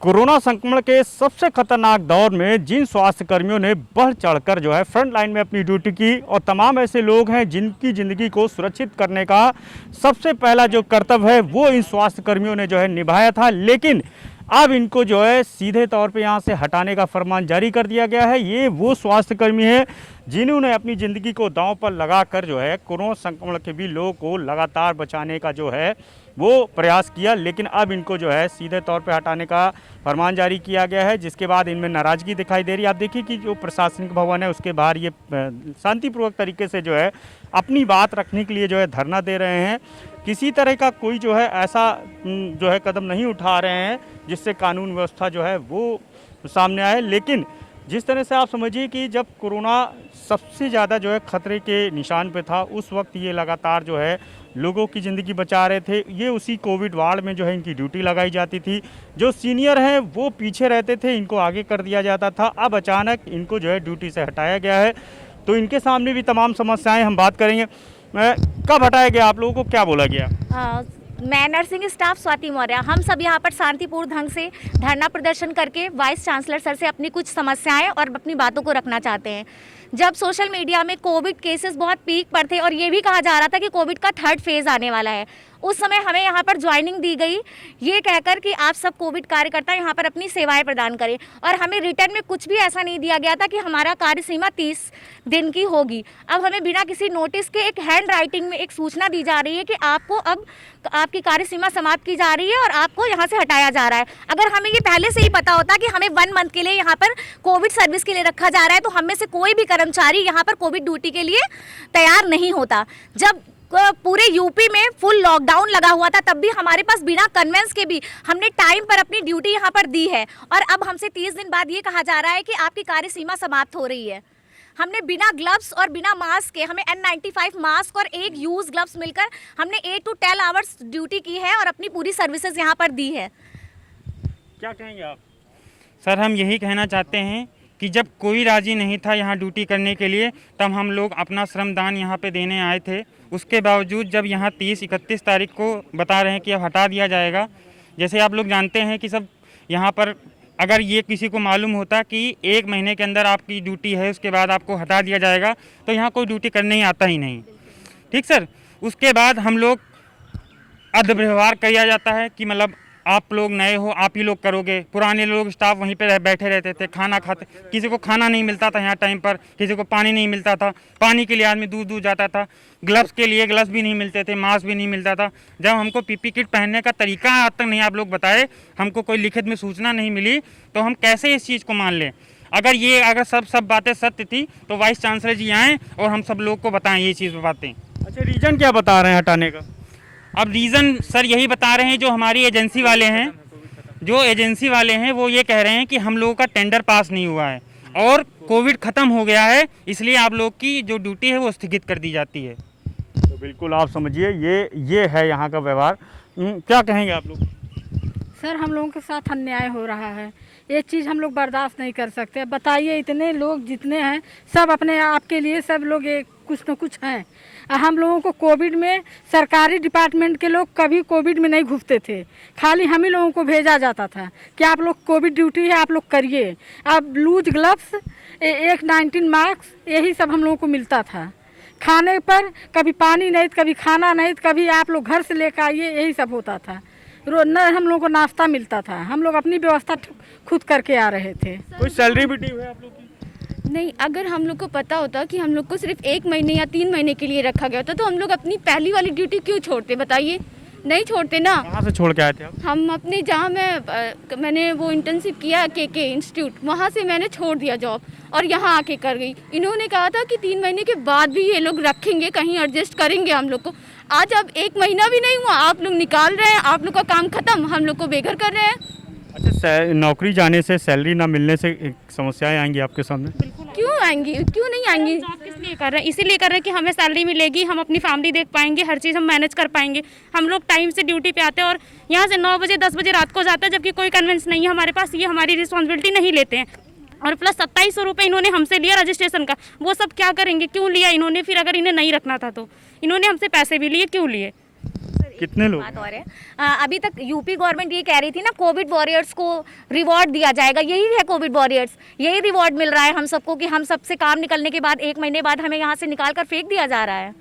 Corona संक्रमण के सबसे खतरनाक दौर में जिन स्वास्थ्य कर्मियों ने बढ़ चढ़कर जो है फ्रंट लाइन में अपनी ड्यूटी की और तमाम ऐसे लोग हैं जिनकी ज़िंदगी को सुरक्षित करने का सबसे पहला जो कर्तव्य है वो इन स्वास्थ्य कर्मियों ने जो है निभाया था। लेकिन अब इनको जो है सीधे तौर पे यहाँ से हटाने का फरमान जारी कर दिया गया है। ये वो स्वास्थ्य कर्मी है जिन्होंने अपनी ज़िंदगी को दांव पर लगाकर जो है कोरोना संक्रमण के भी लोगों को लगातार बचाने का जो है वो प्रयास किया, लेकिन अब इनको जो है सीधे तौर पे हटाने का फरमान जारी किया गया है, जिसके बाद इनमें नाराज़गी दिखाई दे रही है। आप देखिए कि जो प्रशासनिक भवन है उसके बाहर ये शांतिपूर्वक तरीके से जो है अपनी बात रखने के लिए जो है धरना दे रहे हैं। किसी तरह का कोई जो है ऐसा जो है कदम नहीं उठा रहे हैं जिससे कानून व्यवस्था जो है वो सामने आए। लेकिन जिस तरह से आप समझिए कि जब कोरोना सबसे ज़्यादा जो है खतरे के निशान पे था, उस वक्त ये लगातार जो है लोगों की ज़िंदगी बचा रहे थे। ये उसी कोविड वार्ड में जो है इनकी ड्यूटी लगाई जाती थी। जो सीनियर हैं वो पीछे रहते थे, इनको आगे कर दिया जाता था। अब अचानक इनको जो है ड्यूटी से हटाया गया है, तो इनके सामने भी तमाम समस्याएं हम बात करेंगे। कब हटाया गया, आप लोगों को क्या बोला गया? मैं नर्सिंग स्टाफ स्वाति मौर्य, हम सब यहाँ पर शांतिपूर्ण ढंग से धरना प्रदर्शन करके वाइस चांसलर सर से अपनी कुछ समस्याएं और अपनी बातों को रखना चाहते हैं। जब सोशल मीडिया में कोविड केसेस बहुत पीक पर थे और ये भी कहा जा रहा था कि कोविड का 3rd फेज़ आने वाला है, उस समय हमें यहाँ पर ज्वाइनिंग दी गई ये कहकर कि आप सब कोविड कार्यकर्ता यहाँ पर अपनी सेवाएं प्रदान करें, और हमें रिटर्न में कुछ भी ऐसा नहीं दिया गया था कि हमारा कार्य सीमा 30 दिन की होगी। अब हमें बिना किसी नोटिस के एक हैंड राइटिंग में एक सूचना दी जा रही है कि आपको अब आपकी कार्य सीमा समाप्त की जा रही है और आपको यहाँ से हटाया जा रहा है। अगर हमें ये पहले से ही पता होता कि हमें 1 मंथ के लिए यहाँ पर कोविड सर्विस के लिए रखा जा रहा है, तो हम में से कोई भी कर्मचारी यहाँ पर कोविड ड्यूटी के लिए तैयार नहीं होता। जब पूरे यूपी में फुल लॉकडाउन लगा हुआ था तब भी हमारे पास बिना कन्वेंस के भी हमने टाइम पर अपनी ड्यूटी यहाँ पर दी है, और अब हमसे 30 दिन बाद ये कहा जा रहा है कि आपकी कार्य सीमा समाप्त हो रही है। हमने बिना ग्लव्स और बिना मास्क के, हमें N95 मास्क और एक यूज ग्लव्स मिलकर हमने 8 to 10 आवर्स ड्यूटी की है और अपनी पूरी सर्विसेज यहाँ पर दी है। क्या कहेंगे आप? सर, हम यही कहना चाहते हैं कि जब कोई राजी नहीं था यहाँ ड्यूटी करने के लिए, तब हम लोग अपना श्रमदान यहाँ पे देने आए थे। उसके बावजूद जब यहाँ 30-31 तारीख को बता रहे हैं कि अब हटा दिया जाएगा, जैसे आप लोग जानते हैं कि सब यहाँ पर अगर ये किसी को मालूम होता कि 1 महीने के अंदर आपकी ड्यूटी है उसके बाद आपको हटा दिया जाएगा, तो यहाँ कोई ड्यूटी करने ही आता ही नहीं। ठीक सर। उसके बाद हम लोग अदव्यवहार किया जाता है कि मतलब आप लोग नए हो, आप ही लोग करोगे। पुराने लोग स्टाफ वहीं पे बैठे रहते थे, खाना खाते, किसी को खाना नहीं मिलता था यहाँ टाइम पर, किसी को पानी नहीं मिलता था, पानी के लिए आदमी दूर दूर जाता था, ग्लव्स के लिए ग्लव्स भी नहीं मिलते थे, मास्क भी नहीं मिलता था। जब हमको पीपी किट पहनने का तरीका आज तक नहीं आप लोग बताए, हमको कोई लिखित में सूचना नहीं मिली, तो हम कैसे इस चीज़ को मान लें? अगर सब बातें सत्य थी तो वाइस चांसलर जी आएँ और हम सब लोग को बताएँ ये चीज़ बातें। अच्छा, रीज़न क्या बता रहे हैं हटाने का? अब रीज़न सर यही बता रहे हैं, जो हमारी एजेंसी वाले हैं वो ये कह रहे हैं कि हम लोगों का टेंडर पास नहीं हुआ है और कोविड ख़त्म हो गया है, इसलिए आप लोग की जो ड्यूटी है वो स्थगित कर दी जाती है। तो बिल्कुल आप समझिए ये है यहाँ का व्यवहार। क्या कहेंगे आप लोग? सर, हम लोगों के साथ अन्याय हो रहा है, ये चीज़ हम लोग बर्दाश्त नहीं कर सकते। बताइए, इतने लोग जितने हैं सब अपने आप के लिए सब लोग कुछ न कुछ हैं। हम लोगों को कोविड में सरकारी डिपार्टमेंट के लोग कभी कोविड में नहीं घुसते थे, खाली हम ही लोगों को भेजा जाता था कि आप लोग कोविड ड्यूटी है, आप लोग करिए। अब लूज ग्लव्स, एक 19 मास्क, यही सब हम लोगों को मिलता था। खाने पर कभी पानी नहीं, कभी खाना नहीं, कभी आप लोग घर से लेकर आइए, यही सब होता था। न हम लोगों को नाश्ता मिलता था, हम लोग अपनी व्यवस्था खुद करके आ रहे थे। कोई सैलरी भी ड्यू है आप लोग की? नहीं, अगर हम लोग को पता होता कि हम लोग को सिर्फ 1 महीने या 3 महीने के लिए रखा गया होता तो हम लोग अपनी पहली वाली ड्यूटी क्यों छोड़ते? बताइए, नहीं छोड़ते ना। कहाँ से छोड़ के आए थे आप? हम अपने जहाँ मैंने वो इंटर्नशिप किया के इंस्टीट्यूट, वहाँ से मैंने छोड़ दिया जॉब और यहाँ आके कर गई। इन्होंने कहा था कि 3 महीने के बाद भी ये लोग रखेंगे, कहीं एडजस्ट करेंगे हम लोग को। आज अब 1 महीना भी नहीं हुआ, आप लोग निकाल रहे हैं, आप लोग का काम खत्म, हम लोग को बेघर कर रहे हैं। अच्छा, नौकरी जाने से, सैलरी ना मिलने से समस्याएं आएंगी आपके सामने? क्यों आएंगी, क्यों नहीं आएंगी? जॉब किस लिए कर रहे हैं? इसीलिए कर रहे हैं कि हमें सैलरी मिलेगी, हम अपनी फैमिली देख पाएंगे, हर चीज़ हम मैनेज कर पाएंगे। हम लोग टाइम से ड्यूटी पे आते हैं और यहाँ से 9 बजे 10 बजे रात को जाते हैं, जबकि कोई कन्वेंस नहीं है हमारे पास, ये हमारी रिस्पॉन्सिबिलिटी नहीं लेते हैं। और प्लस 2700 रुपये इन्होंने हमसे लिया रजिस्ट्रेशन का, वो सब क्या करेंगे? क्यों लिया इन्होंने? फिर अगर इन्हें नहीं रखना था तो इन्होंने हमसे पैसे भी लिए, क्यों लिए? कितने लोग? बात और है अभी तक यूपी गवर्नमेंट ये कह रही थी ना, कोविड वॉरियर्स को रिवॉर्ड दिया जाएगा, यही है कोविड वॉरियर्स, यही रिवॉर्ड मिल रहा है हम सबको कि हम सबसे काम निकलने के बाद 1 महीने बाद हमें यहाँ से निकाल कर फेंक दिया जा रहा है।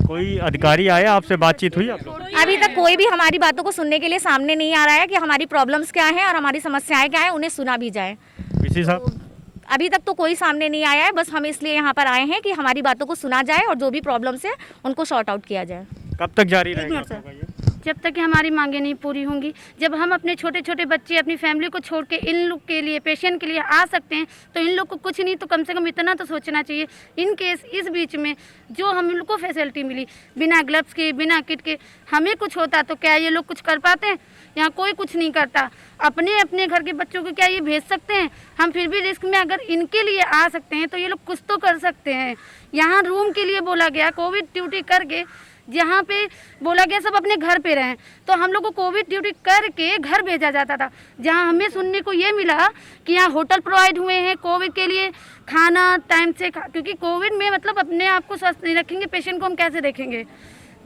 कोई अधिकारी आया, आपसे बातचीत हुई आप लोग? अभी तक कोई भी हमारी बातों को सुनने के लिए सामने नहीं आ रहा है कि हमारी प्रॉब्लम्स क्या हैं और हमारी समस्याएं क्या हैं, उन्हें सुना भी जाए। पीसी साहब? अभी तक तो कोई सामने नहीं आया है, बस हम इसलिए यहाँ पर आए हैं कि हमारी बातों को सुना जाए और जो भी प्रॉब्लम्स है उनको सॉर्ट आउट किया जाए। कब तक जारी एक रहेगा मिनट आपका ये? जब तक कि हमारी मांगे नहीं पूरी होंगी, जब हम अपने छोटे छोटे बच्चे अपनी फैमिली को छोड़ के इन लोग के लिए, पेशेंट के लिए आ सकते हैं, तो इन लोग को कुछ नहीं तो कम से कम इतना तो सोचना चाहिए। इन केस इस बीच में जो हम लोग को फैसिलिटी मिली बिना ग्लव्स के, बिना किट के, हमें कुछ होता तो क्या ये लोग कुछ कर पाते हैं? यहाँ कोई कुछ नहीं करता। अपने अपने घर के बच्चों को क्या ये भेज सकते हैं? हम फिर भी रिस्क में अगर इनके लिए आ सकते हैं तो ये लोग कुछ तो कर सकते हैं। यहाँ रूम के लिए बोला गया, कोविड ड्यूटी करके जहाँ पे बोला गया सब अपने घर पे रहें, तो हम लोग को कोविड ड्यूटी करके घर भेजा जाता था। जहाँ हमें सुनने को ये मिला कि यहाँ होटल प्रोवाइड हुए हैं कोविड के लिए, खाना टाइम से क्योंकि कोविड में मतलब अपने आप को स्वस्थ नहीं रखेंगे, पेशेंट को हम कैसे देखेंगे?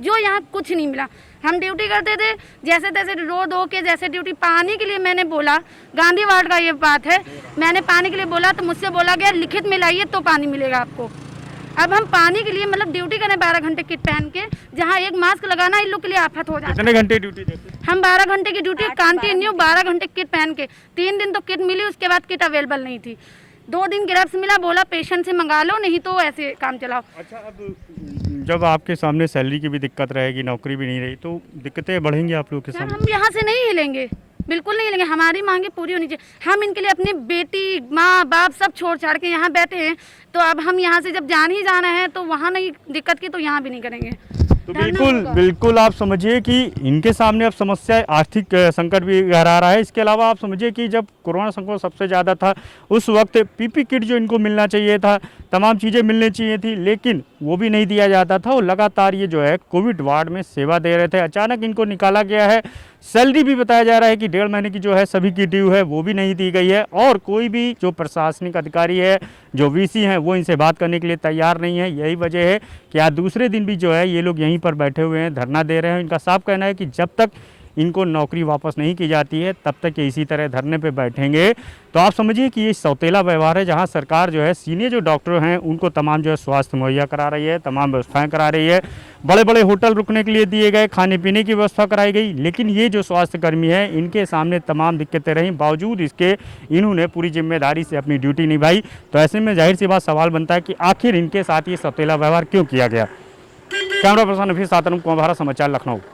जो यहाँ कुछ नहीं मिला। हम ड्यूटी करते थे जैसे तैसे रो धो के, जैसे ड्यूटी पानी के लिए मैंने बोला, गांधी वार्ड का ये बात है, मैंने पानी के लिए बोला तो मुझसे बोला गया लिखित में लाइए तो पानी मिलेगा आपको। अब हम पानी के लिए मतलब ड्यूटी करें 12 घंटे किट पहन के, जहाँ एक मास्क लगाना इन लोग के लिए आफत हो जाता है। कितने घंटे ड्यूटी देते? हम 12 घंटे की ड्यूटी कंटिन्यू 12 घंटे किट पहन के, 3 दिन तो किट मिली, उसके बाद किट अवेलेबल नहीं थी। 2 दिन ग्लव्स मिला, बोला पेशेंट से मंगा लो नहीं तो ऐसे काम चलाओ। अच्छा, अब जब आपके सामने सैलरी की भी दिक्कत रहेगी, नौकरी भी नहीं रही, तो दिक्कतें बढ़ेंगी आप लोगों के सर सामने? हम यहाँ से नहीं हिलेंगे, बिल्कुल नहीं हिलेंगे। हमारी मांगे पूरी होनी चाहिए। हम इनके लिए अपनी बेटी, माँ बाप सब छोड़ छाड़ के यहाँ बैठे हैं, तो अब हम यहाँ से जब जान ही जाना है तो वहाँ नहीं दिक्कत की तो यहाँ भी नहीं करेंगे। तो बिल्कुल आप समझिए कि इनके सामने अब समस्या आर्थिक संकट भी गहरा रहा है। इसके अलावा आप समझिए कि जब कोरोना संकट सबसे ज़्यादा था उस वक्त पीपी किट जो इनको मिलना चाहिए था, तमाम चीज़ें मिलनी चाहिए थी, लेकिन वो भी नहीं दिया जाता था। और लगातार ये जो है कोविड वार्ड में सेवा दे रहे थे, अचानक इनको निकाला गया है। सैलरी भी बताया जा रहा है कि 1.5 महीने की जो है सभी की ड्यू है वो भी नहीं दी गई है, और कोई भी जो प्रशासनिक अधिकारी है, जो वीसी हैं, वो इनसे बात करने के लिए तैयार नहीं है। यही वजह है कि आज दूसरे दिन भी जो है ये लोग यहीं पर बैठे हुए हैं, धरना दे रहे हैं। इनका साफ कहना है कि जब तक इनको नौकरी वापस नहीं की जाती है तब तक ये इसी तरह धरने पे बैठेंगे। तो आप समझिए कि ये सौतेला व्यवहार है, जहां सरकार जो है सीनियर जो डॉक्टर हैं उनको तमाम जो है स्वास्थ्य मुहैया करा रही है, तमाम व्यवस्थाएं करा रही है, बड़े बड़े होटल रुकने के लिए दिए गए, खाने पीने की व्यवस्था कराई गई, लेकिन ये जो स्वास्थ्यकर्मी है इनके सामने तमाम दिक्कतें रहीं, बावजूद इसके इन्होंने पूरी जिम्मेदारी से अपनी ड्यूटी निभाई। तो ऐसे में जाहिर सी बात सवाल बनता है कि आखिर इनके साथ ये सौतेला व्यवहार क्यों किया गया। कैमरा पर्सन अभी सातन कुमार, भारत समाचार, लखनऊ।